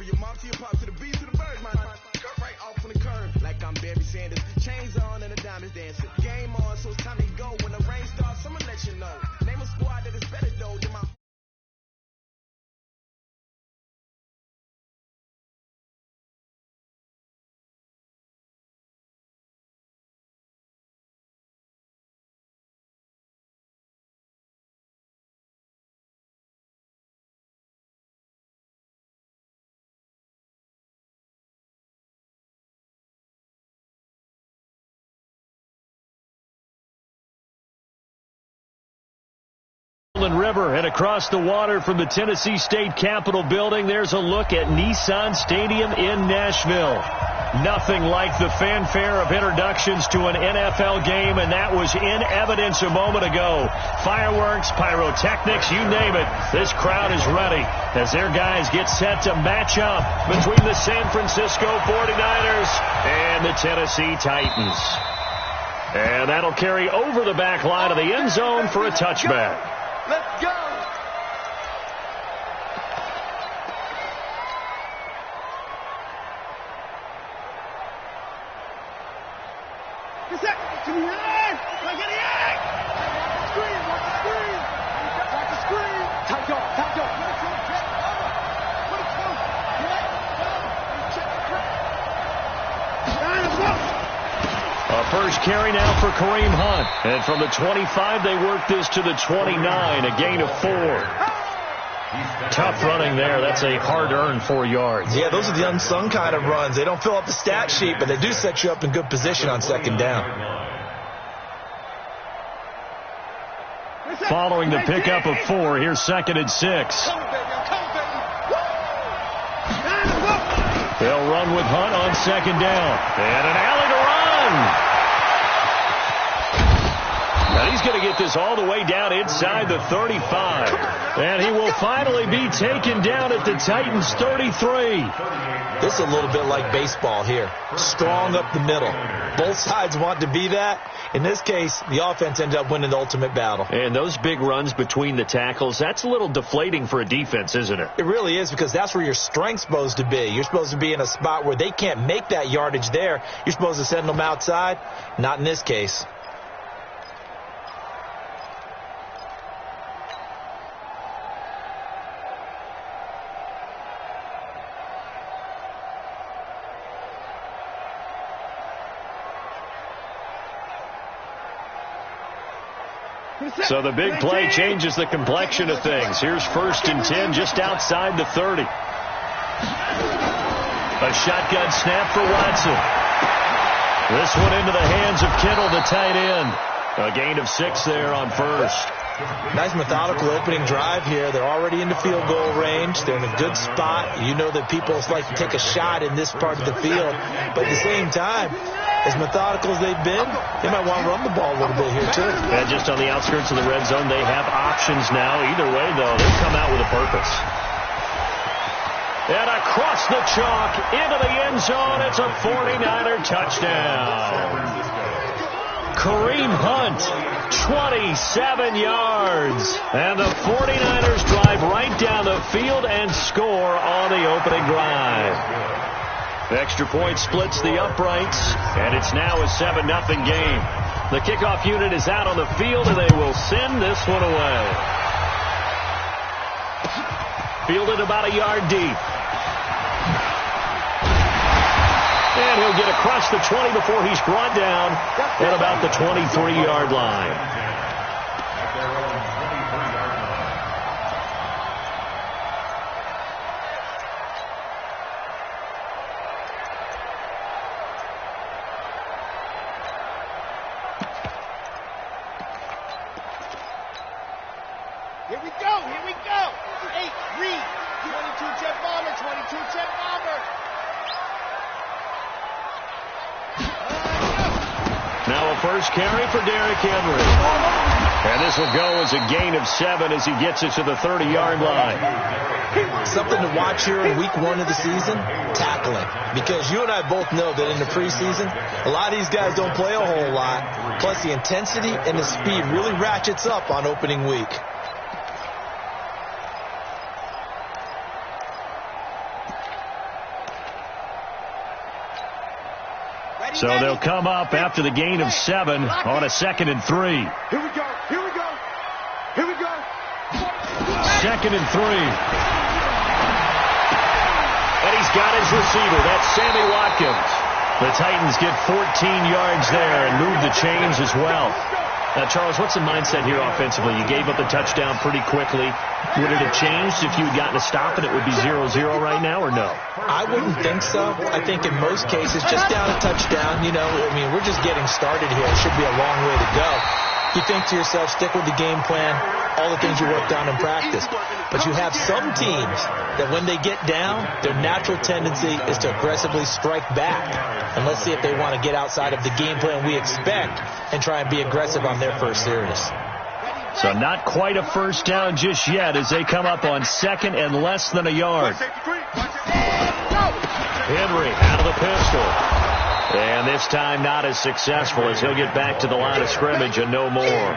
From your mom to your pop to the beast to the bird, my cut right off on the curb. Like I'm Barry Sanders. Chains on and the diamonds dancing. Game on, so it's time to go. When the rain starts, I'ma let you know. Name a squad that is better though than my. River, and across the water from the Tennessee State Capitol building, there's a look at Nissan Stadium in Nashville. Nothing like the fanfare of introductions to an NFL game, and that was in evidence a moment ago. Fireworks, pyrotechnics, you name it. This crowd is ready as their guys get set to match up between the San Francisco 49ers and the Tennessee Titans. And that'll carry over the back line of the end zone for a touchback. Let's go! Get set! To the end! Like in the egg! Screen! Watch the screen! Watch the screen! Tight dog! Tight dog! What a two! Get over! What a two! Get over! Check the grip! Let's go! A first carry now for Kareem Hunt. And from the 25, they work this to the 29, a gain of 4. Tough running there. That's a hard-earned 4 yards. Yeah, those are the unsung kind of runs. They don't fill up the stat sheet, but they do set you up in good position on second down. Following the pickup of 4, here's 2nd and 6. They'll run with Hunt on 2nd down. And an alley to run. And he's going to get this all the way down inside the 35. And he will finally be taken down at the Titans' 33. This is a little bit like baseball here. Strong up the middle. Both sides want to be that. In this case, the offense ended up winning the ultimate battle. And those big runs between the tackles, that's a little deflating for a defense, isn't it? It really is, because that's where your strength's supposed to be. You're supposed to be in a spot where they can't make that yardage there. You're supposed to send them outside. Not in this case. So the big play changes the complexion of things. Here's 1st and 10 just outside the 30. A shotgun snap for Watson. This one into the hands of Kittle, the tight end. A gain of 6 there on 1st. Nice methodical opening drive here. They're already into field goal range. They're in a good spot. You know that people like to take a shot in this part of the field. But at the same time, as methodical as they've been, they might want to run the ball a little bit here, too. And just on the outskirts of the red zone, they have options now. Either way, though, they've come out with a purpose. And across the chalk, into the end zone, it's a 49er touchdown. Kareem Hunt, 27 yards. And the 49ers drive right down the field and score on the opening drive. The extra point splits the uprights, and it's now a 7-0 game. The kickoff unit is out on the field, and they will send this one away. Fielded about a yard deep. And he'll get across the 20 before he's brought down at about the 23-yard line. Here we go, here we go. 8, Reed, 22 jet bomber, 22 jet bomber. Now a first carry for Derrick Henry. And this will go as a gain of 7 as he gets it to the 30-yard line. Something to watch here in week 1 of the season, tackling. Because you and I both know that in the preseason, a lot of these guys don't play a whole lot. Plus the intensity and the speed really ratchets up on opening week. So they'll come up after the gain of 7 on a 2nd and 3. Here we go. Here we go. Here we go. 2nd and 3. And he's got his receiver. That's Sammy Watkins. The Titans get 14 yards there and move the chains as well. Now, Charles, what's the mindset here offensively? You gave up the touchdown pretty quickly. Would it have changed if you had gotten a stop and it would be 0-0 right now, or no? I wouldn't think so. I think in most cases, just down a touchdown, we're just getting started here. It should be a long way to go. You think to yourself, stick with the game plan, all the things you worked on in practice. But you have some teams that when they get down, their natural tendency is to aggressively strike back. And let's see if they want to get outside of the game plan we expect and try and be aggressive on their first series. So not quite a first down just yet as they come up on 2nd and less than a yard. Henry out of the pistol. And this time not as successful as he'll get back to the line of scrimmage and no more.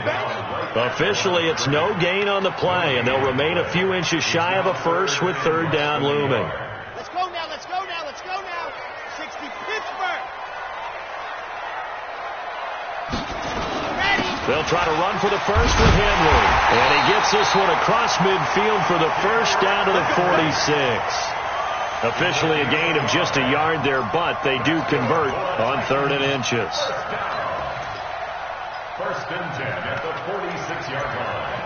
Officially, it's no gain on the play, and they'll remain a few inches shy of a first with 3rd down looming. Let's go now, let's go now, let's go now. 60 Pittsburgh. Ready. They'll try to run for the first with Henry. And he gets this one across midfield for the first down to the 46. Officially a gain of just a yard there, but they do convert on 3rd and inches. 1st and 10 at the 46-yard line.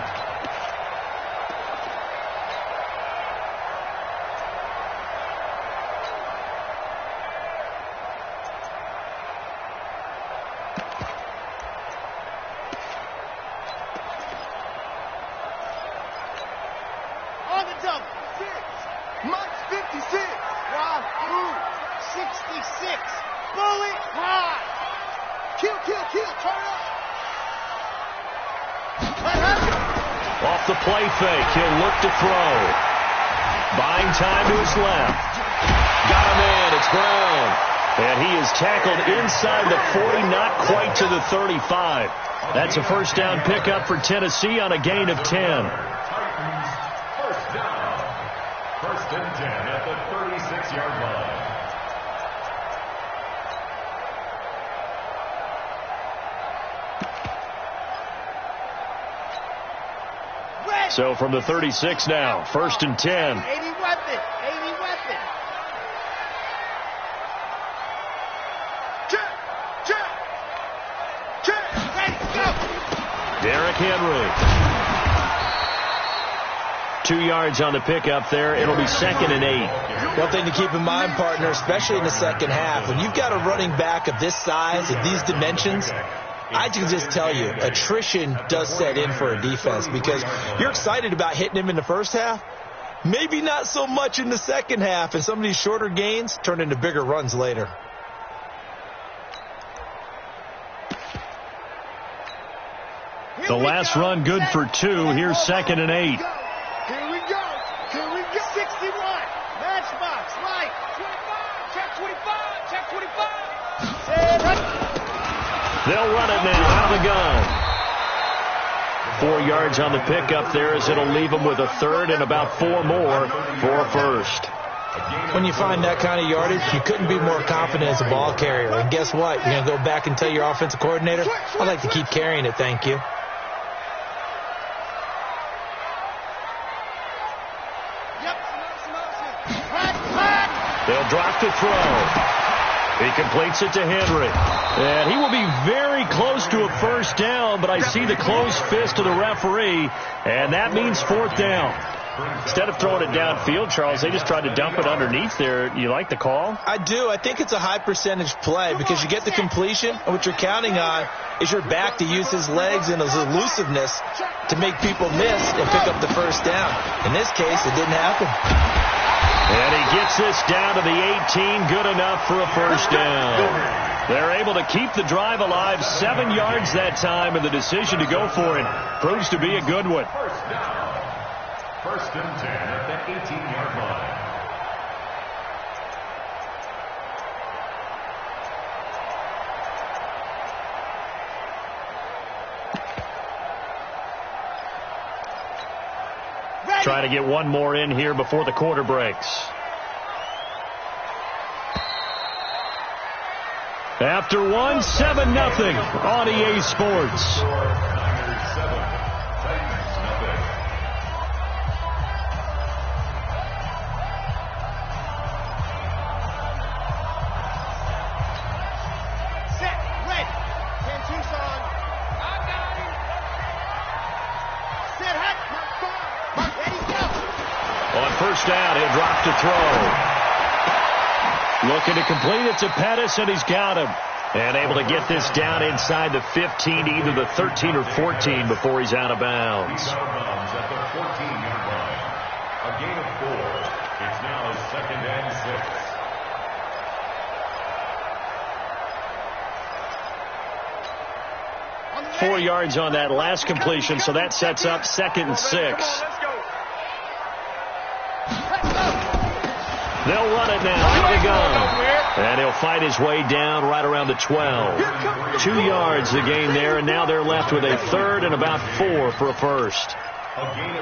On the double. 6. Mike's 56. Wahoo. 66. Bullet high. Kill. Turn up. Off the play fake, he'll look to throw. Buying time to his left. Got him in, it's Brown. And he is tackled inside the 40, not quite to the 35. That's a first down pickup for Tennessee on a gain of 10. Titans, first down. 1st and 10 at the 36-yard line. So from the 36 now, 1st and 10. 80 weapon. Check. Ready, go. Derrick Henry. 2 yards on the pickup there. It'll be 2nd and 8. One thing to keep in mind, partner, especially in the second half, when you've got a running back of this size, of these dimensions, I can just tell you, attrition does set in for a defense because you're excited about hitting him in the first half. Maybe not so much in the second half, and some of these shorter gains turn into bigger runs later. The last run good for 2. Here's 2nd and 8. Here we go. 61. Matchbox. Right. 25. Check 25. They'll run it now out of the gun. 4 yards on the pickup there as it'll leave them with a 3rd and about 4 more for a first. When you find that kind of yardage, you couldn't be more confident as a ball carrier. And guess what? You're going to go back and tell your offensive coordinator, I'd like to keep carrying it, thank you. They'll drop the throw. He completes it to Henry. And he will be very close to a first down, but I see the closed fist of the referee, and that means 4th down. Instead of throwing it downfield, Charles, they just tried to dump it underneath there. You like the call? I do. I think it's a high percentage play because you get the completion, and what you're counting on is your back to use his legs and his elusiveness to make people miss and pick up the first down. In this case, it didn't happen. And he gets this down to the 18, good enough for a first down. They're able to keep the drive alive, 7 yards that time, and the decision to go for it proves to be a good one. First down. 1st and 10 at the 18-yard line. Trying to get one more in here before the quarter breaks. after one, 7-0 on EA Sports. First down, he'll drop to throw. Looking to complete it to Pettis, and he's got him. And able to get this down inside the 15, either the 13 or 14 before he's out of bounds. He's out of bounds at the 14-yard line. A gain of 4. It's now 2nd and 6. 4 yards on that last completion, so that sets up 2nd and 6. They'll run it now out of the gun. And he'll fight his way down right around the 12. 2 yards the gain there, and now they're left with a 3rd and about 4 for a first.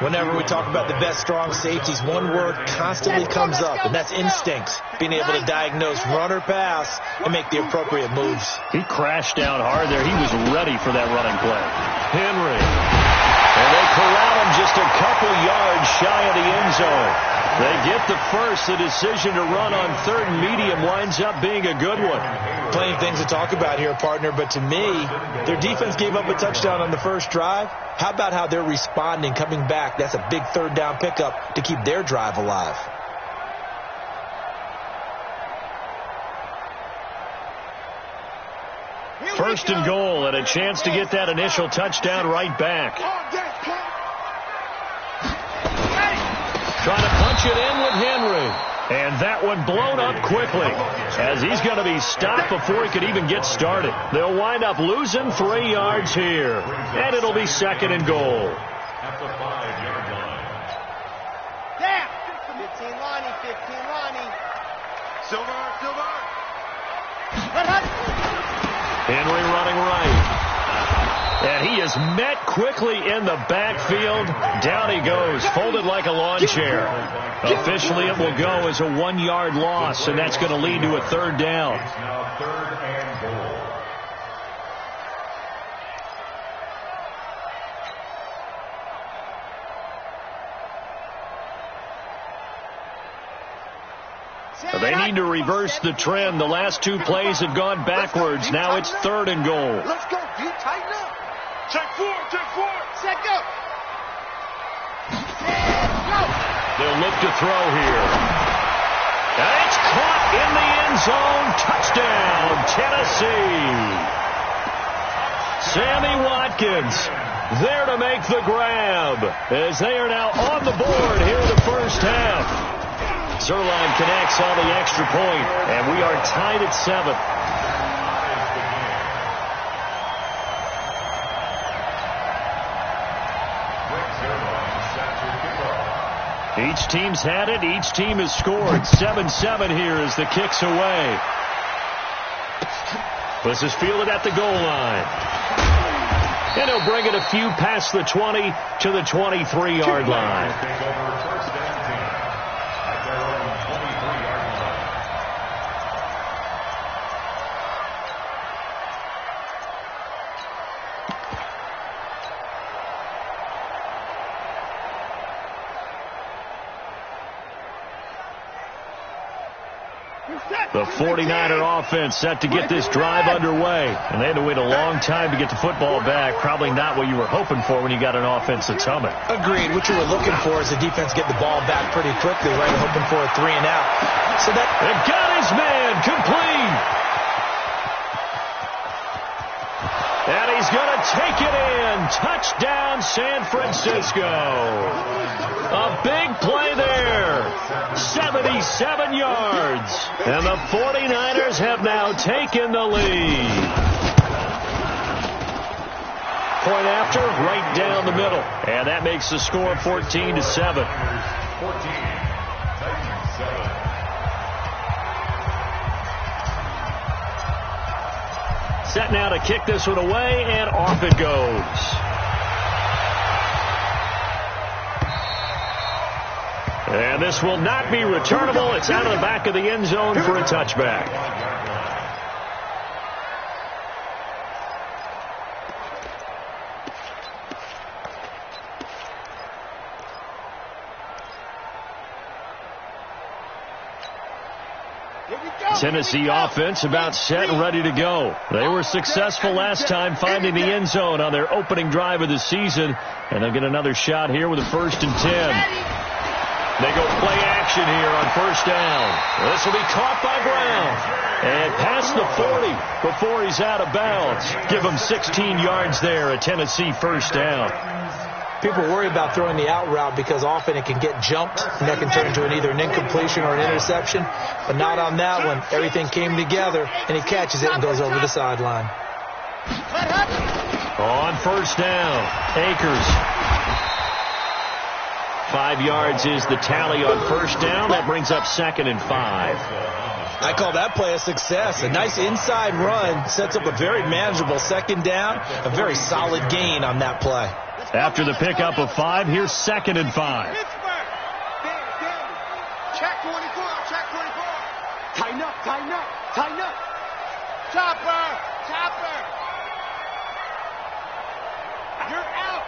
Whenever we talk about the best strong safeties, one word constantly comes up, and that's instinct. Being able to diagnose run or pass and make the appropriate moves. He crashed down hard there. He was ready for that running play. Henry. And they corral him just a couple yards shy of the end zone. They get the first. The decision to run on 3rd and medium winds up being a good one. Plenty of things to talk about here, partner, but to me, their defense gave up a touchdown on the first drive. How about how they're responding, coming back? That's a big 3rd down pickup to keep their drive alive. First and goal, and a chance to get that initial touchdown right back. Trying to punch it in with Henry. And that one blown up quickly as he's going to be stopped before he could even get started. They'll wind up losing 3 yards here. And it'll be 2nd and goal. At the 5-yard line. Down. 15 Lonnie, 15 Lonnie. Silver. Henry running right. And he is met quickly in the backfield. Down he goes, folded like a lawn chair. Officially, it will go as a 1-yard loss, and that's going to lead to a 3rd down. It's now 3rd and goal. They need to reverse the trend. The last 2 plays have gone backwards. Now it's 3rd and goal. Let's go. Deep, tighten up. Check 4. Set, go. They'll look to throw here. And it's caught in the end zone. Touchdown, Tennessee. Sammy Watkins there to make the grab as they are now on the board here in the first half. Zerline connects on the extra point, and we are tied at 7. Each team's had it. Each team has scored. 7-7 here as the kick's away. This is fielded at the goal line. And he'll bring it a few past the 20 to the 23-yard line. The 49er offense set to get this drive underway. And they had to wait a long time to get the football back. Probably not what you were hoping for when you got an offense that's humming. Agreed. What you were looking for is the defense get the ball back pretty quickly, right? Hoping for a 3 and out. So that they've got his man complete. And he's going to take it in. Touchdown, San Francisco. A big play there. 77 yards. And the 49ers have now taken the lead. Point after, right down the middle. And that makes the score 14-7. 14. Titans 7. Set now to kick this one away, and off it goes. And this will not be returnable. It's out of the back of the end zone for a touchback. Tennessee offense about set and ready to go. They were successful last time finding the end zone on their opening drive of the season, and they'll get another shot here with a 1st and 10. They go play action here on 1st down. This will be caught by Brown. And past the 40 before he's out of bounds. Give him 16 yards there, a Tennessee 1st down. People worry about throwing the out route because often it can get jumped, and that can turn into either an incompletion or an interception. But not on that one. Everything came together, and he catches it and goes over the sideline. On 1st down, Akers. 5 yards is the tally on 1st down. That brings up 2nd and 5. I call that play a success. A nice inside run sets up a very manageable 2nd down. A very solid gain on that play. After the pickup of 5, here's 2nd and 5. Check 24, check 24. Tighten up, tighten up, tighten up. Chopper, chopper. You're out.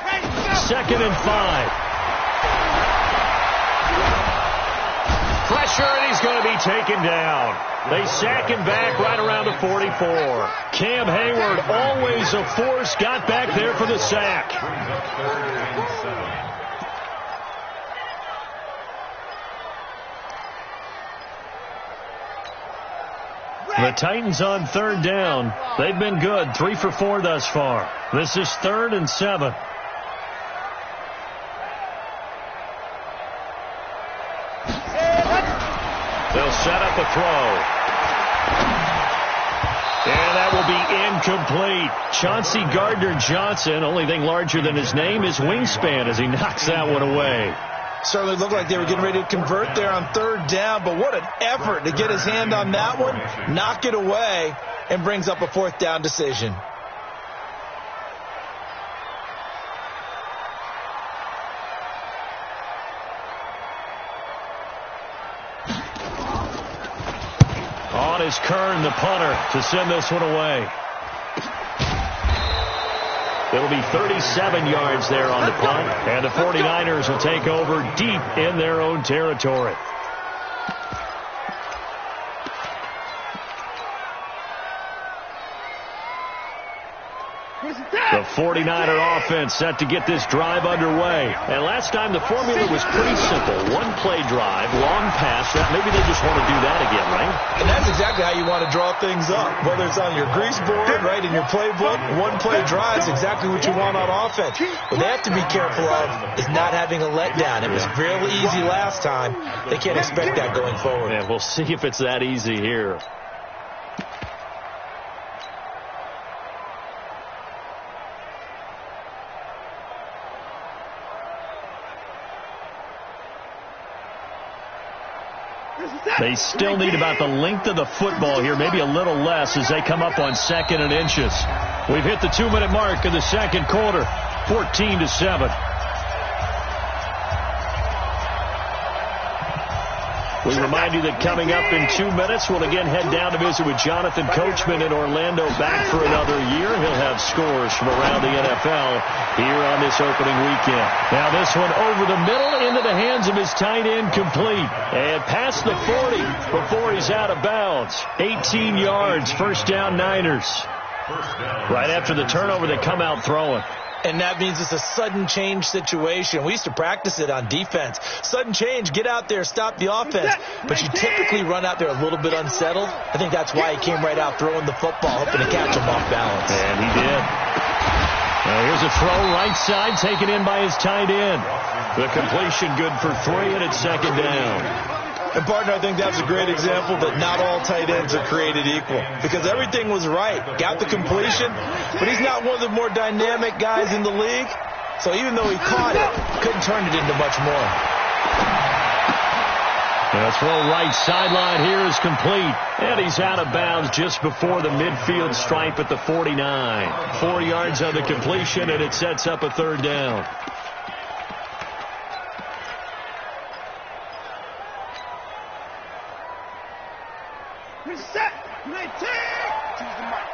Hey, 2nd and 5. Pressure, and he's going to be taken down. They sack him back right around the 44. Cam Hayward, always a force, got back there for the sack. The Titans on 3rd down. They've been good, 3 for 4 thus far. This is 3rd and 7. They'll set up a throw. And that will be incomplete. Chauncey Gardner-Johnson, only thing larger than his name is wingspan as he knocks that one away. Certainly looked like they were getting ready to convert there on 3rd down, but what an effort to get his hand on that one, knock it away, and brings up a 4th down decision. On is Kern, the punter, to send this one away. It'll be 37 yards there on the punt, and the 49ers will take over deep in their own territory. The 49er offense set to get this drive underway. And last time the formula was pretty simple. One play drive, long pass. Maybe they just want to do that again, right? And that's exactly how you want to draw things up. Whether it's on your grease board, right, in your playbook, one play drive is exactly what you want on offense. What they have to be careful of is not having a letdown. It was fairly easy last time. They can't expect that going forward. And we'll see if it's that easy here. They still need about the length of the football here, maybe a little less as they come up on 2nd and inches. We've hit the 2-minute mark in the 2nd quarter, 14-7. We remind you that coming up in 2 minutes, we'll again head down to visit with Jonathan Coachman in Orlando, back for another year. He'll have scores from around the NFL here on this opening weekend. Now this one over the middle into the hands of his tight end, complete. And past the 40 before he's out of bounds. 18 yards, 1st down Niners. Right after the turnover, they come out throwing. And that means it's a sudden change situation. We used to practice it on defense. Sudden change, get out there, stop the offense. But you typically run out there a little bit unsettled. I think that's why he came right out throwing the football, hoping to catch him off balance. And he did. Now here's a throw right side, taken in by his tight end. The completion good for 3, and it's 2nd down. And, partner, I think that's a great example that not all tight ends are created equal. Because everything was right. Got the completion, but he's not one of the more dynamic guys in the league. So even though he caught it, couldn't turn it into much more. The throw right sideline here is complete. And he's out of bounds just before the midfield stripe at the 49. 4 yards on the completion, and it sets up a 3rd down. Set. 19. Choose the mark.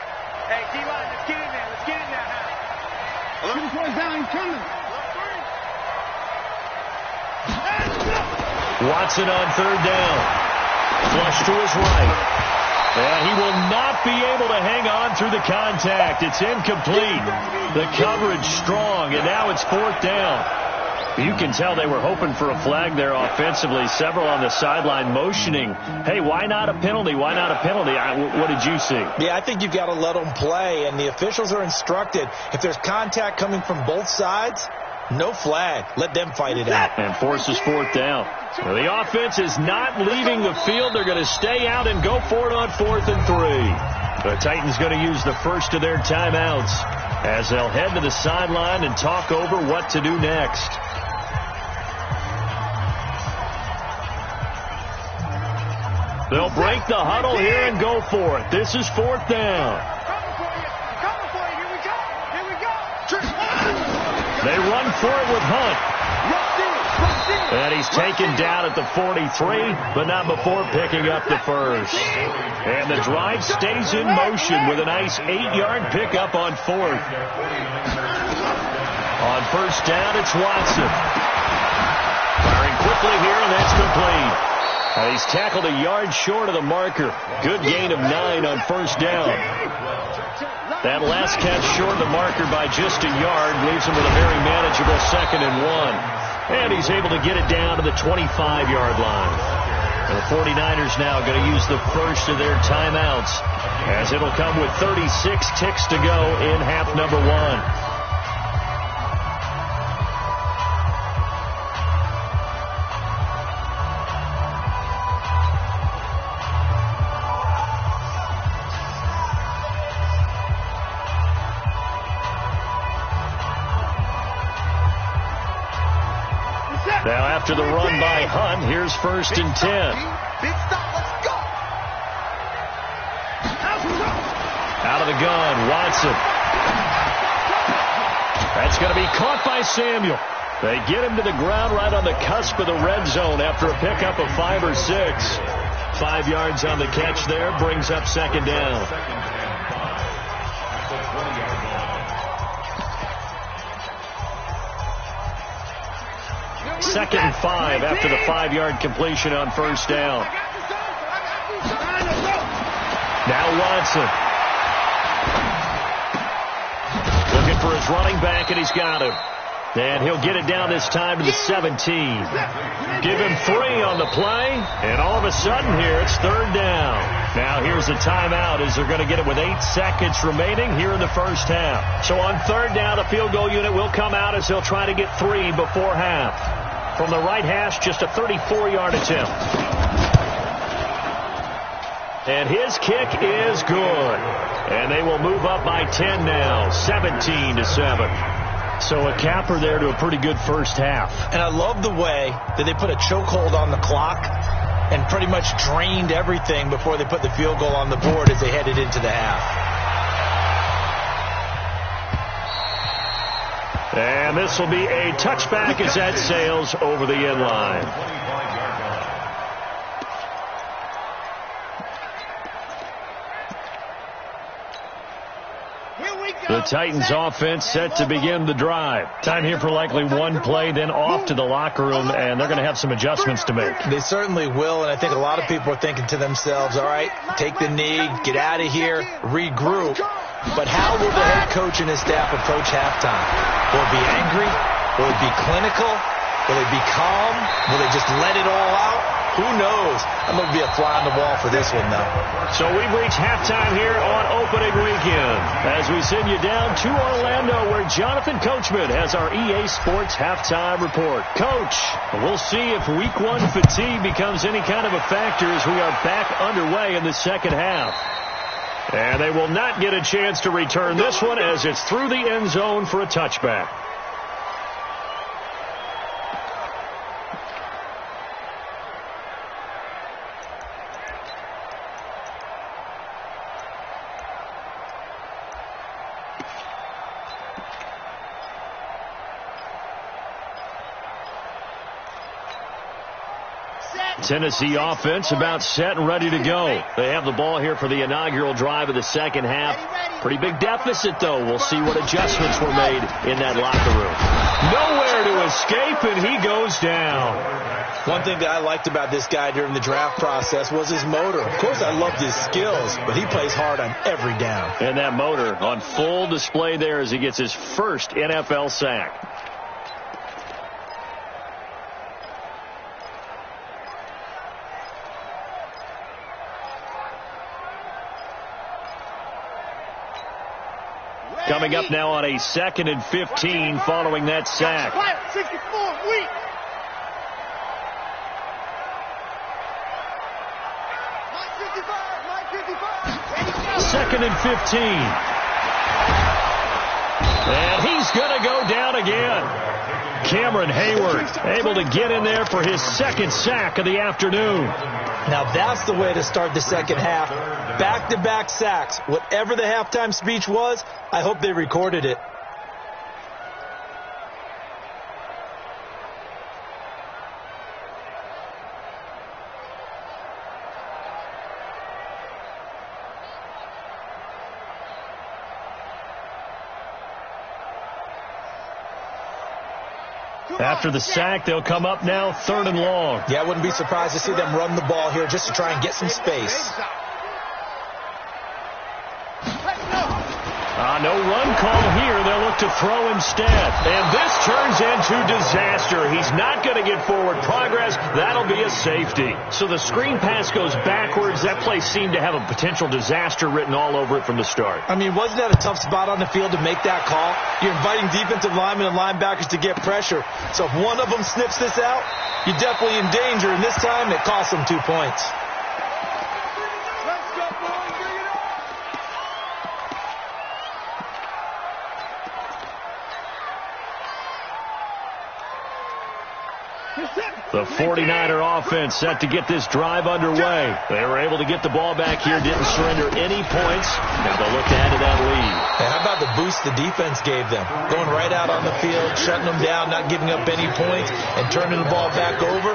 Hey, D-line, let's get in there. Let's get in there now. 2 points down, coming. Watson on 3rd down. Flush to his right. And he will not be able to hang on through the contact. It's incomplete. The coverage strong, and now it's 4th down. You can tell they were hoping for a flag there offensively. Several on the sideline motioning, hey, why not a penalty? Why not a penalty? What did you see? Yeah, I think you've got to let them play, and the officials are instructed. If there's contact coming from both sides, no flag. Let them fight it out. And forces 4th down. Well, the offense is not leaving the field. They're going to stay out and go for it on 4th and 3. The Titans going to use the first of their timeouts as they'll head to the sideline and talk over what to do next. They'll break the huddle here and go for it. This is 4th down. They run for it with Hunt. And he's taken down at the 43, but not before picking up the first. And the drive stays in motion with a nice 8-yard pickup on 4th. On 1st down, it's Watson. Firing quickly here, and that's complete. He's tackled a yard short of the marker. Good gain of 9 on 1st down. That last catch short of the marker by just a yard leaves him with a very manageable 2nd and 1. And he's able to get it down to the 25-yard line. And the 49ers now going to use the first of their timeouts as it'll come with 36 ticks to go in half number 1. Now after the run by Hunt, here's 1st and 10. Big stop, let's go. Out of the gun, Watson. That's going to be caught by Samuel. They get him to the ground right on the cusp of the red zone after a pickup of 5 or 6. 5 yards on the catch there, brings up 2nd down. Second and 5 after the 5-yard completion on 1st down. Now Watson. Looking for his running back, and he's got him. And he'll get it down this time to the 17. Give him 3 on the play, and all of a sudden here it's 3rd down. Now here's a timeout as they're going to get it with 8 seconds remaining here in the 1st half. So on 3rd down, a field goal unit will come out as they'll try to get 3 before half. From the right hash, just a 34-yard attempt. And his kick is good. And they will move up by 10 now, 17-7. So a capper there to a pretty good first half. And I love the way that they put a chokehold on the clock and pretty much drained everything before they put the field goal on the board as they headed into the half. And this will be a touchback as that sails over the end line. The Titans offense set to begin the drive. Time here for likely one play, then off to the locker room, and they're going to have some adjustments to make. They certainly will, and I think a lot of people are thinking to themselves, all right, take the knee, get out of here, regroup. But how will the head coach and his staff approach halftime? Will it be angry? Will it be clinical? Will it be calm? Will they just let it all out? Who knows? I'm going to be a fly on the wall for this one, though. So we've reached halftime here on opening weekend as we send you down to Orlando where Jonathan Coachman has our EA Sports halftime report. Coach, we'll see if week 1 fatigue becomes any kind of a factor as we are back underway in the second half. And they will not get a chance to return this one as it's through the end zone for a touchback. Tennessee offense about set and ready to go. They have the ball here for the inaugural drive of the second half. Pretty big deficit, though. We'll see what adjustments were made in that locker room. Nowhere to escape, and he goes down. One thing that I liked about this guy during the draft process was his motor. Of course, I loved his skills, but he plays hard on every down. And that motor on full display there as he gets his first NFL sack. Coming up now on a 2nd and 15 following that sack. 64, weak. Second and 15. And he's going to go down again. Cameron Hayward able to get in there for his second sack of the afternoon. Now that's the way to start the second half. Back-to-back sacks. Whatever the halftime speech was, I hope they recorded it. After the sack, they'll come up now 3rd and long. Yeah, I wouldn't be surprised to see them run the ball here just to try and get some space. No run call here. They'll look to throw instead. And this turns into disaster. He's not going to get forward progress. That'll be a safety. So the screen pass goes backwards. That play seemed to have a potential disaster written all over it from the start. I mean, wasn't that a tough spot on the field to make that call? You're inviting defensive linemen and linebackers to get pressure. So if one of them sniffs this out, you're definitely in danger. And this time, it cost them 2 points. The 49er offense set to get this drive underway. They were able to get the ball back here, didn't surrender any points. Now they'll look to add to that lead. Hey, how about the boost the defense gave them? Going right out on the field, shutting them down, not giving up any points, and turning the ball back over.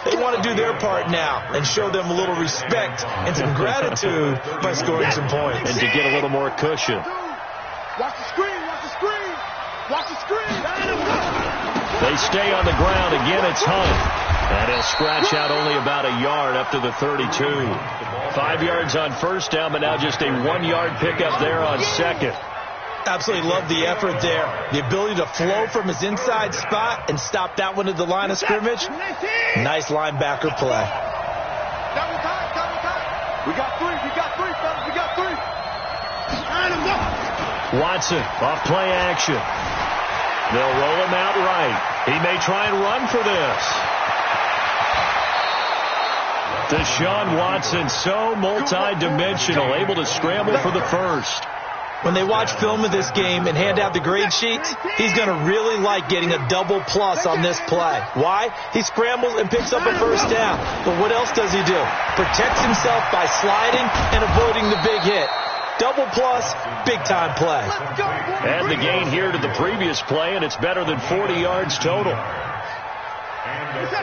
They want to do their part now and show them a little respect and some gratitude by scoring some points. And to get a little more cushion. Watch the screen, watch the screen. Watch the screen. They stay on the ground. Again, it's Hunt. And he'll scratch out only about a yard up to the 32. 5 yards on first down, but now just a 1-yard pickup there on second. Absolutely love the effort there. The ability to flow from his inside spot and stop that one at the line of scrimmage. Nice linebacker play. Double time. We got three, fellas. We got three. Watson off play action. They'll roll him out right. He may try and run for this. Deshaun Watson, so multi-dimensional, able to scramble for the first. When they watch film of this game and hand out the grade sheets, he's going to really like getting a double plus on this play. Why? He scrambles and picks up a first down. But what else does he do? Protects himself by sliding and avoiding the big hit. Double plus, big-time play. Add the gain here to the previous play, and it's better than 40 yards total.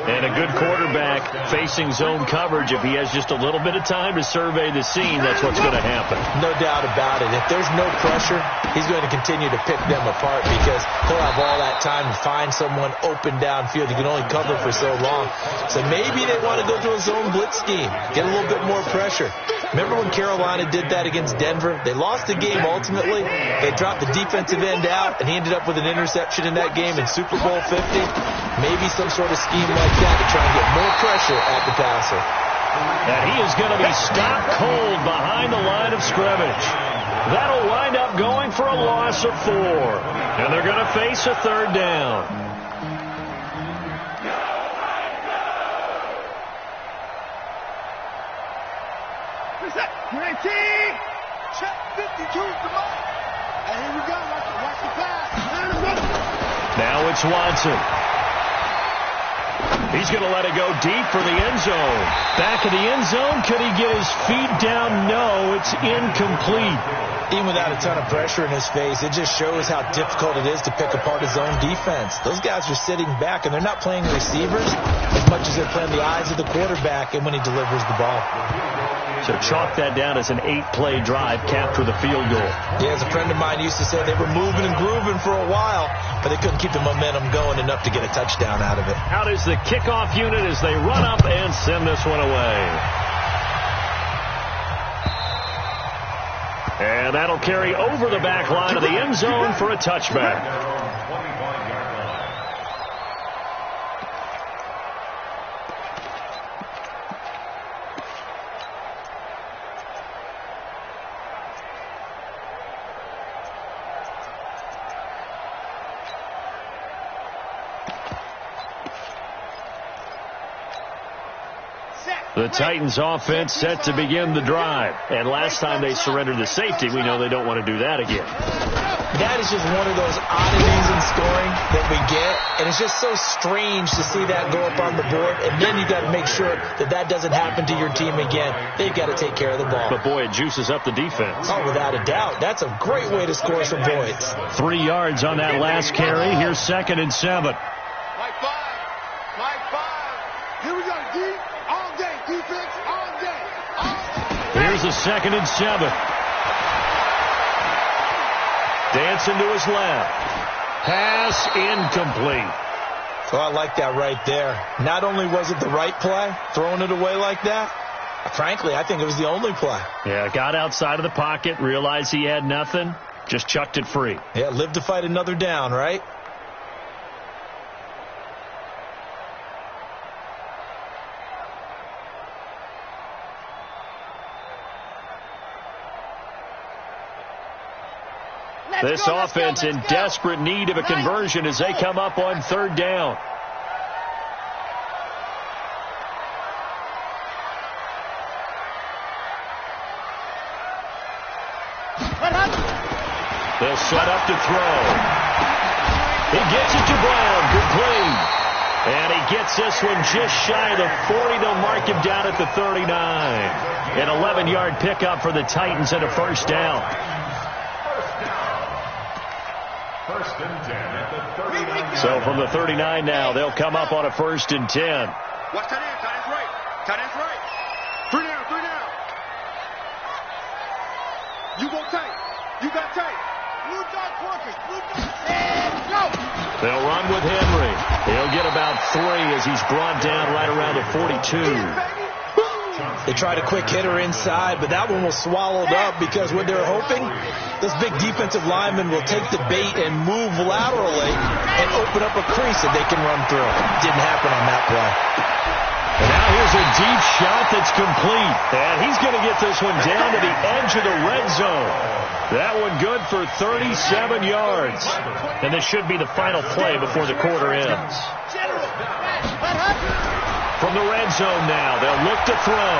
And a good quarterback facing zone coverage. If he has just a little bit of time to survey the scene, that's what's going to happen. No doubt about it. If there's no pressure, he's going to continue to pick them apart because he'll have all that time to find someone open downfield. He can only cover for so long. So maybe they want to go to a zone blitz scheme, get a little bit more pressure. Remember when Carolina did that against Denver? They lost the game ultimately. They dropped the defensive end out, and he ended up with an interception in that game in Super Bowl 50. Maybe some sort of scheme like that to try and get more pressure at the passer. And he is going to be stopped cold behind the line of scrimmage. That'll wind up going for a loss of 4. And they're going to face a third down. Check 52, come on. And here we go. Watch the pass. Now it's Watson. He's going to let it go deep for the end zone. Back in the end zone. Could he get his feet down? No, it's incomplete. Even without a ton of pressure in his face, it just shows how difficult it is to pick apart his own defense. Those guys are sitting back, and they're not playing receivers as much as they're playing the eyes of the quarterback and when he delivers the ball. So chalk that down as an 8-play drive, capture the field goal. Yeah, as a friend of mine used to say, they were moving and grooving for a while, but they couldn't keep the momentum going enough to get a touchdown out of it. Out is the kickoff unit as they run up and send this one away. And that'll carry over the back line of the end zone for a touchback. The Titans offense set to begin the drive. And last time they surrendered the safety, we know they don't want to do that again. That is just one of those oddities in scoring that we get. And it's just so strange to see that go up on the board. And then you got to make sure that that doesn't happen to your team again. They've got to take care of the ball. But, boy, it juices up the defense. Oh, without a doubt. That's a great way to score some points. 3 yards on that last carry. Here's 2nd and 7. Like 5. Like 5. Here we go, D. All day. Defense all day. All day. Here's a 2nd and 7. Dancing to his left. Pass incomplete. So I like that right there. Not only was it the right play, throwing it away like that, frankly, I think it was the only play. Yeah, got outside of the pocket, realized he had nothing, just chucked it free. Yeah, live to fight another down, right? This offense in desperate need of a conversion as they come up on 3rd down. They'll set up to throw. He gets it to Brown. Complete. And he gets this one just shy of the 40. They'll mark him down at the 39. An 11-yard pickup for the Titans and a 1st down. First and 10 at the 39. So from the 39 now, they'll come up on a 1st and 10. Watch tight end. Tight end's right. Tight end's right. 3 down. 3 down. You go tight. You got tight. Blue dot quarters. Blue dot. And go. They'll run with Henry. He'll get about 3 as he's brought down right around the 42. They tried a quick hitter inside, but that one was swallowed up because what they're hoping, this big defensive lineman will take the bait and move laterally and open up a crease that they can run through. Didn't happen on that play. And now here's a deep shot that's complete. And he's going to get this one down to the edge of the red zone. That one good for 37 yards. And this should be the final play before the quarter ends. From the red zone now, they'll look to throw.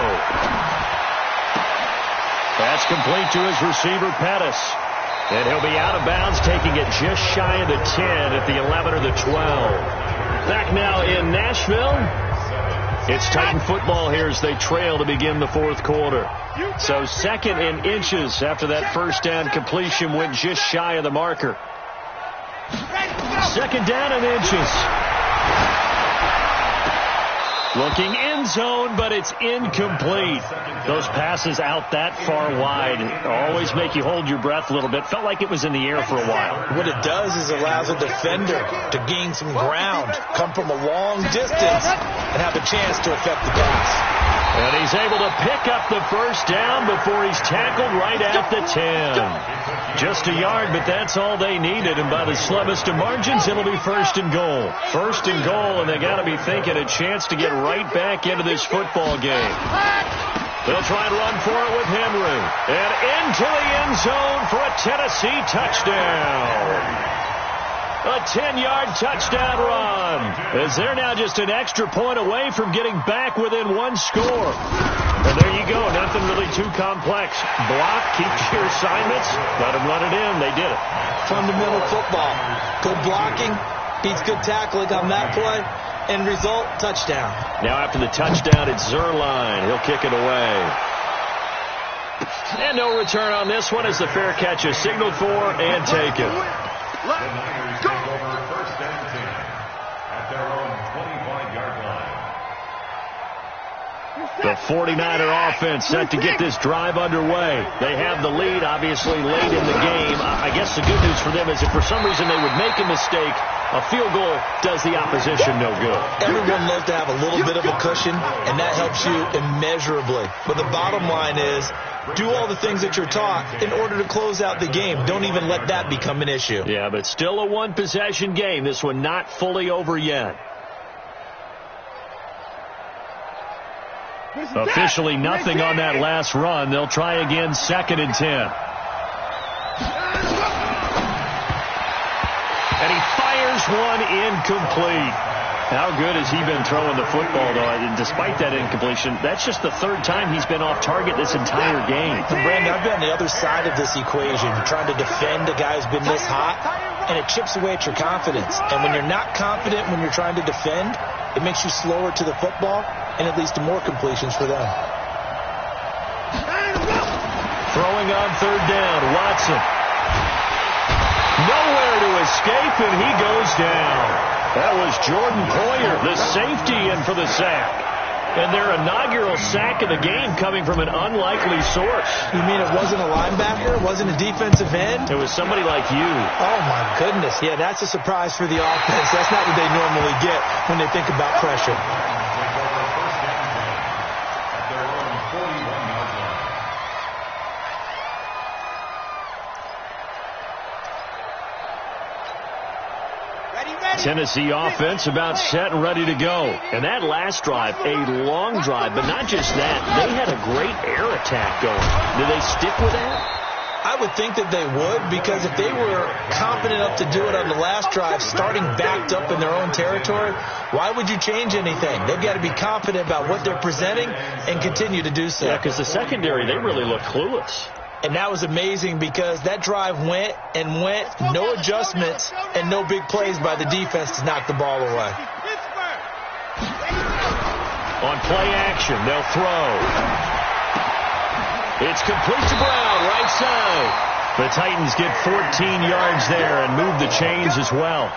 That's complete to his receiver, Pettis. And he'll be out of bounds, taking it just shy of the 10 at the 11 or the 12. Back now in Nashville. It's Titan football here as they trail to begin the 4th quarter. So 2nd and inches after that 1st down completion went just shy of the marker. 2nd down and inches. Looking end zone, but it's incomplete. Those passes out that far wide always make you hold your breath a little bit. Felt like it was in the air for a while. What it does is allows a defender to gain some ground, come from a long distance, and have a chance to affect the pass. And he's able to pick up the 1st down before he's tackled right at the 10. Just a yard, but that's all they needed. And by the slimmest of margins, it'll be 1st and goal. 1st and goal, and they got to be thinking a chance to get right back into this football game. They'll try and run for it with Henry. And into the end zone for a Tennessee touchdown. A 10-yard touchdown run, as they're now just an extra point away from getting back within 1 score. And there you go, nothing really too complex. Block, keep your assignments, let them run it in. They did it. Fundamental football. Good blocking, beats good tackling on that play. End result, touchdown. Now after the touchdown, it's Zerline. He'll kick it away. And no return on this one as the fair catch is signaled for and taken. The Niners take over 1st and 10 at their own 25-yard line. The 49er offense set to get this drive underway. They have the lead, obviously, late in the game. I guess the good news for them is if for some reason they would make a mistake, a field goal does the opposition no good. Everyone loves to have a little bit of a cushion, and that helps you immeasurably. But the bottom line is, do all the things that you're taught in order to close out the game. Don't even let that become an issue. Yeah, but still a one-possession game. This one not fully over yet. Officially nothing on that last run. They'll try again, 2nd and 10. And he fires one incomplete. How good has he been throwing the football, though? And despite that incompletion, that's just the 3rd time he's been off target this entire game. And Brandon, I've been on the other side of this equation, trying to defend a guy who's been this hot, and it chips away at your confidence. And when you're not confident when you're trying to defend, it makes you slower to the football, and it leads to more completions for them. Throwing on 3rd down, Watson. Nowhere to escape, and he goes down. That was Jordan Poyer, the safety, in for the sack. And their inaugural sack of the game coming from an unlikely source. You mean it wasn't a linebacker? It wasn't a defensive end? It was somebody like you. Oh, my goodness. Yeah, that's a surprise for the offense. That's not what they normally get when they think about pressure. Tennessee offense about set and ready to go. And that last drive, a long drive, but not just that. They had a great air attack going. Do they stick with that? I would think that they would, because if they were confident enough to do it on the last drive, starting backed up in their own territory, why would you change anything? They've got to be confident about what they're presenting and continue to do so. Yeah, because the secondary, they really look clueless. And that was amazing because that drive went and went, no adjustments and no big plays by the defense to knock the ball away. On play action, they'll throw. It's complete to Brown, right side. The Titans get 14 yards there and move the chains as well.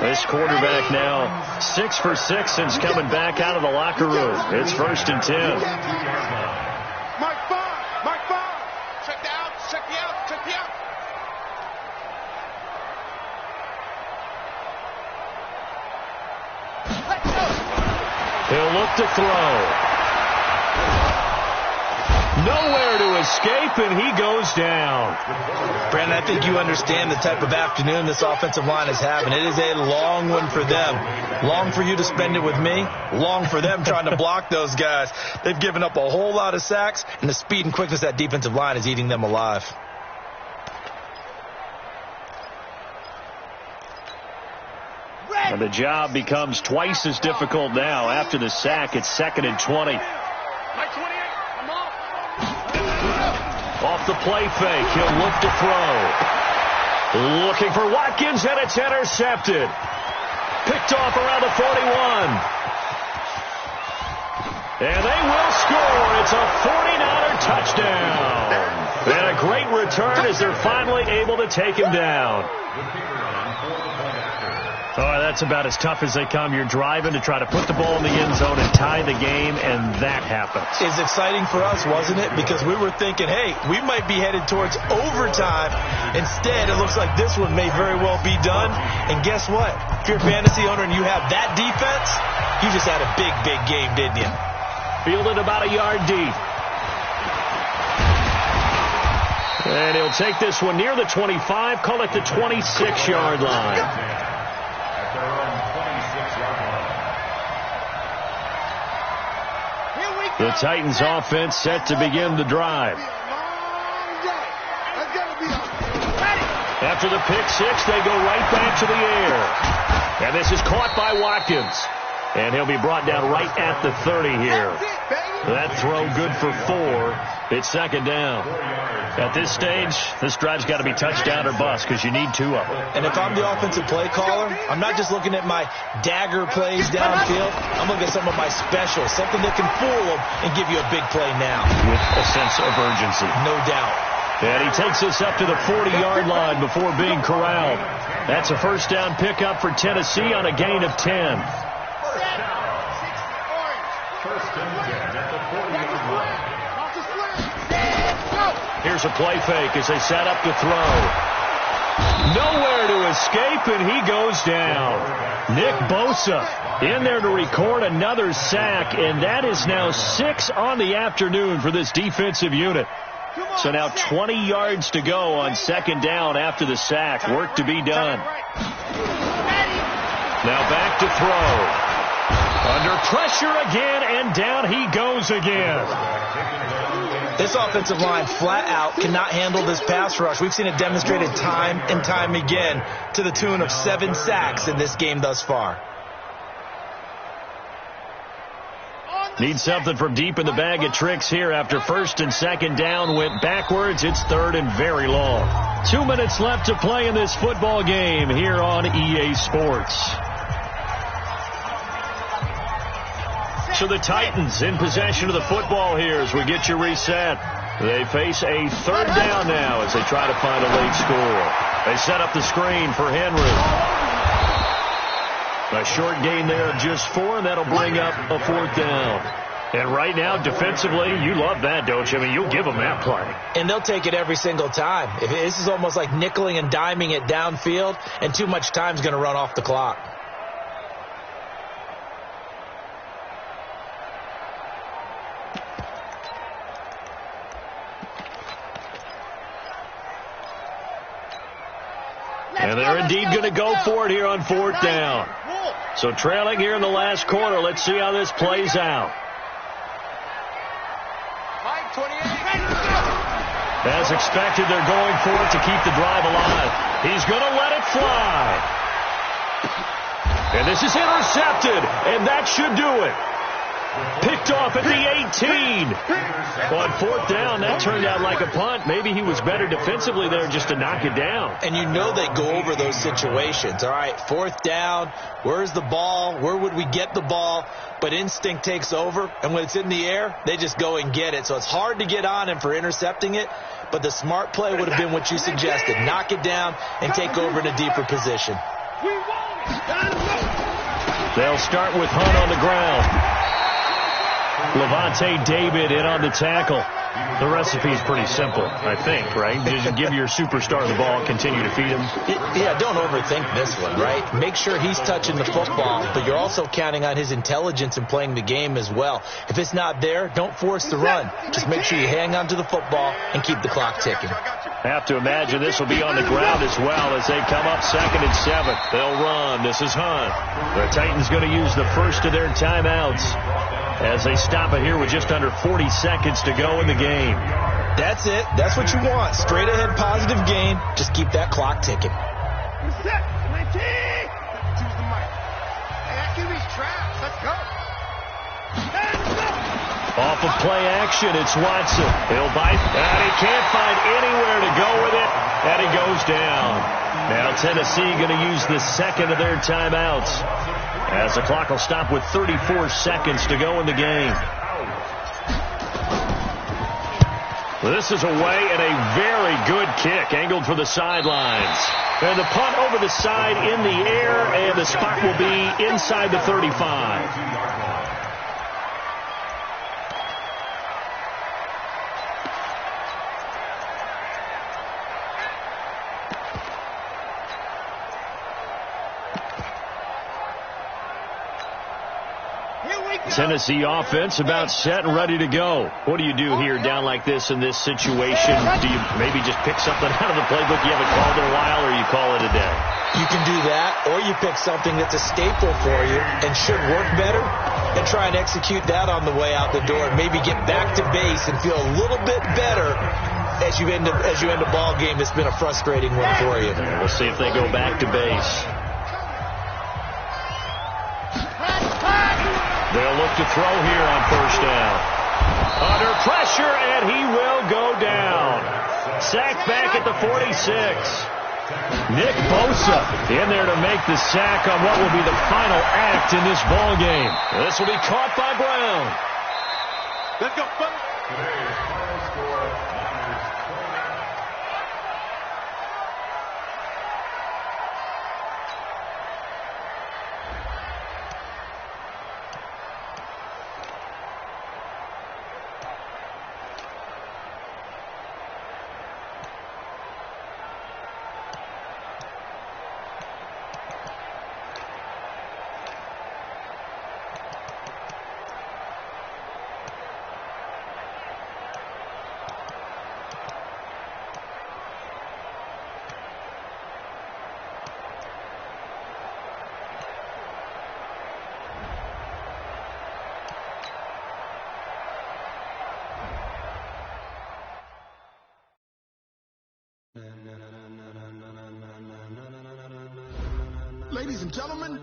This quarterback now 6 for 6 since coming back out of the locker room. It's 1st and 10. He'll look to throw. Nowhere to escape, and he goes down. Brandon, I think you understand the type of afternoon this offensive line is having. It is a long one for them. Long for you to spend it with me. Long for them trying to block those guys. They've given up a whole lot of sacks, and the speed and quickness of that defensive line is eating them alive. And the job becomes twice as difficult now. After the sack, it's 2nd and 20. Off the play fake, he'll look to throw. Looking for Watkins, and it's intercepted. Picked off around the 41. And they will score. It's a 49er touchdown. And a great return as they're finally able to take him down. Oh, that's about as tough as they come. You're driving to try to put the ball in the end zone and tie the game, and that happens. It's exciting for us, wasn't it? Because we were thinking, hey, we might be headed towards overtime. Instead, it looks like this one may very well be done. And guess what? If you're a fantasy owner and you have that defense, you just had a big, big game, didn't you? Fielded about a yard deep. And he'll take this one near the 25, call it the 26-yard line. The Titans offense set to begin the drive. After the pick six, they go right back to the air. And this is caught by Watkins. And he'll be brought down right at the 30 here. That throw good for 4. It's 2nd down. At this stage, this drive's got to be touchdown or bust because you need 2 of them. And if I'm the offensive play caller, I'm not just looking at my dagger plays downfield. I'm looking at some of my specials, something that can fool them and give you a big play now. With a sense of urgency. No doubt. And he takes us up to the 40-yard line before being corralled. That's a 1st down pickup for Tennessee on a gain of 10. First and 10 at the 40-yard line. Here's a play fake as they set up to throw. Nowhere to escape, and he goes down. Nick Bosa in there to record another sack, and that is now 6 on the afternoon for this defensive unit. So now 20 yards to go on second down after the sack. Work to be done. Now back to throw. Under pressure again, and down he goes again. This offensive line flat out cannot handle this pass rush. We've seen it demonstrated time and time again to the tune of 7 sacks in this game thus far. Need something from deep in the bag of tricks here after first and second down went backwards. It's third and very long. 2 minutes left to play in this football game here on EA Sports. So the Titans in possession of the football here as we get you reset. They face a third down now as they try to find a late score. They set up the screen for Henry. A short gain there of just 4, and that'll bring up a fourth down. And right now, defensively, you love that, don't you? I mean, you'll give them that play. And they'll take it every single time. This is almost like nickeling and diming it downfield, and too much time's going to run off the clock. And they're indeed going to go for it here on fourth down. So trailing here in the last quarter. Let's see how this plays out. As expected, they're going for it to keep the drive alive. He's going to let it fly. And this is intercepted, and that should do it. Picked off at the 18. On fourth down, that turned out like a punt. Maybe he was better defensively there just to knock it down. And you know they go over those situations. All right, fourth down, where's the ball? Where would we get the ball? But instinct takes over, and when it's in the air, they just go and get it. So it's hard to get on him for intercepting it, but the smart play would have been what you suggested. Knock it down and take over in a deeper position. They'll start with Hunt on the ground. Levante David in on the tackle. The recipe's pretty simple, I think, right? Just give your superstar the ball, continue to feed him. Yeah, don't overthink this one, right? Make sure he's touching the football, but you're also counting on his intelligence in playing the game as well. If it's not there, don't force the run. Just make sure you hang on to the football and keep the clock ticking. Have to imagine this will be on the ground as well as they come up 2nd and 7. They'll run. This is Hunt. The Titans going to use the first of their timeouts as they stop it here with just under 40 seconds to go in the game. That's it. That's what you want. Straight ahead positive gain. Just keep that clock ticking. Off of play action, it's Watson. He'll bite, and he can't find anywhere to go with it, and he goes down. Now Tennessee going to use the second of their timeouts as the clock will stop with 34 seconds to go in the game. This is away and a very good kick angled for the sidelines. And the punt over the side in the air, and the spot will be inside the 35. Tennessee offense about set and ready to go. What do you do here down like this in this situation? Do you maybe just pick something out of the playbook you haven't called in a while, or you call it a day? You can do that, or you pick something that's a staple for you and should work better and try and execute that on the way out the door and maybe get back to base and feel a little bit better as you end a ball game that's been a frustrating one for you. We'll see if they go back to base. They'll look to throw here on first down. Under pressure, and he will go down. Sacked back at the 46. Nick Bosa in there to make the sack on what will be the final act in this ball game. This will be caught by Brown. Let's go, buddy. Today's final score, Niners 20. Ladies and gentlemen,